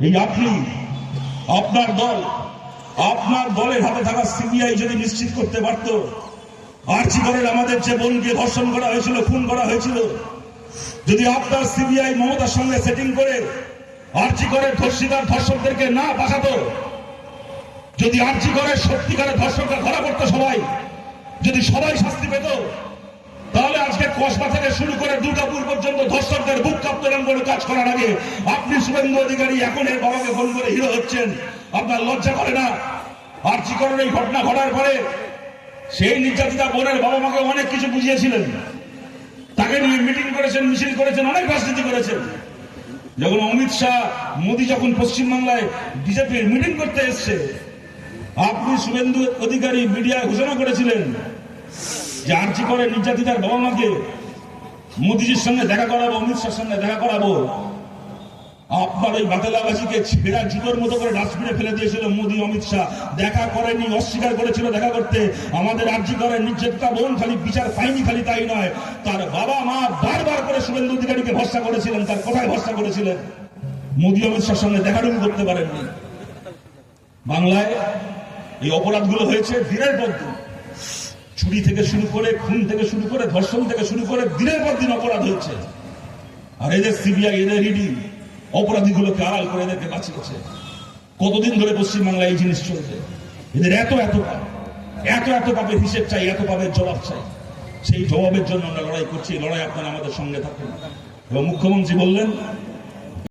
এই আপনি, আপনার দল, আপনার দলের হাতে থাকা সিবিআই যদি নিশ্চিত করতে পারত আরজি করের আমাদের যে বোনকে ধর্ষণ করা হয়েছিল, খুন করা হয়েছিল, যদি আপনার সিবিআই মমতার সঙ্গে সেটিং করে আরজি করের ধর্ষকদেরকে না বাঁচাতো, যদি আরজি করের সত্যিকারের ধর্ষকরা ধরা পড়তো সবাই, যদি সবাই শাস্তি পেত, তাহলে আজকে কসবা থেকে শুরু করে দুর্গাপুর পর্যন্ত ধর্ষকদের বুক কাঁপতোলন করে কাজ করার আগে আপনি শুভেন্দু অধিকারী এখন এর বাবাকে ফোন করে হিরো হচ্ছেন। আপনার লজ্জা করে না? আরজি করের এই ঘটনা ঘটার পরে সেই নির্যাতিতা বোনের বাবা মাকে অনেক কিছু বুঝিয়েছিলেন, তাকে নিয়ে মিটিং করেছেন, মিছিল করেছেন, অনেক রাজনীতি করেছেন। যখন অমিত শাহ, মোদী যখন পশ্চিমবাংলায় বিজেপির মিটিং করতে এসছে, আপনি শুভেন্দু অধিকারী মিডিয়ায় ঘোষণা করেছিলেন যে আরজি করে নির্যাতিতার বাবা মাকে মোদীজির সঙ্গে দেখা করাবো, অমিত শাহের সঙ্গে দেখা করাবো। আপনার ওই বাতেলাবাসীকে ছেঁড়া জুতোর মতো করে ডাস্টবিনে ফেলে দিয়েছিল মোদী, অমিত শাহ দেখা করেনি, অস্বীকার করেছিল দেখা করতে। আমাদের আরজি করে নির্যাতিতা বোন খালি বিচার পায়নি, খালি তাই নয়, তার বাবা মা বারবার করে শুভেন্দু অধিকারীকে ভরসা করেছিলেন, তার কথায় ভরসা করেছিলেন। মোদী অমিত শাহের সঙ্গে দেখাটুকু করতে পারেননি। বাংলায় এই অপরাধগুলো হয়েছে দিনের পর দিন, চুরি থেকে শুরু করে, খুন থেকে শুরু করে, ধর্ষণ থেকে শুরু করে দিনের পর দিন অপরাধ হচ্ছে। আর এদের সিবিআই, এদের ইডি অপরাধীগুলোকে আড়াল করে এদেরকে বাঁচিয়েছে। কতদিন ধরে পশ্চিমবাংলায় এই জিনিস চলছে? এদের এত পাপের হিসেব চাই, এত পাপের জবাব চাই। সেই জবাবের জন্য আমরা লড়াই করছি। লড়াই আপনারা আমাদের সঙ্গে থাকুন। এবং মুখ্যমন্ত্রী বললেন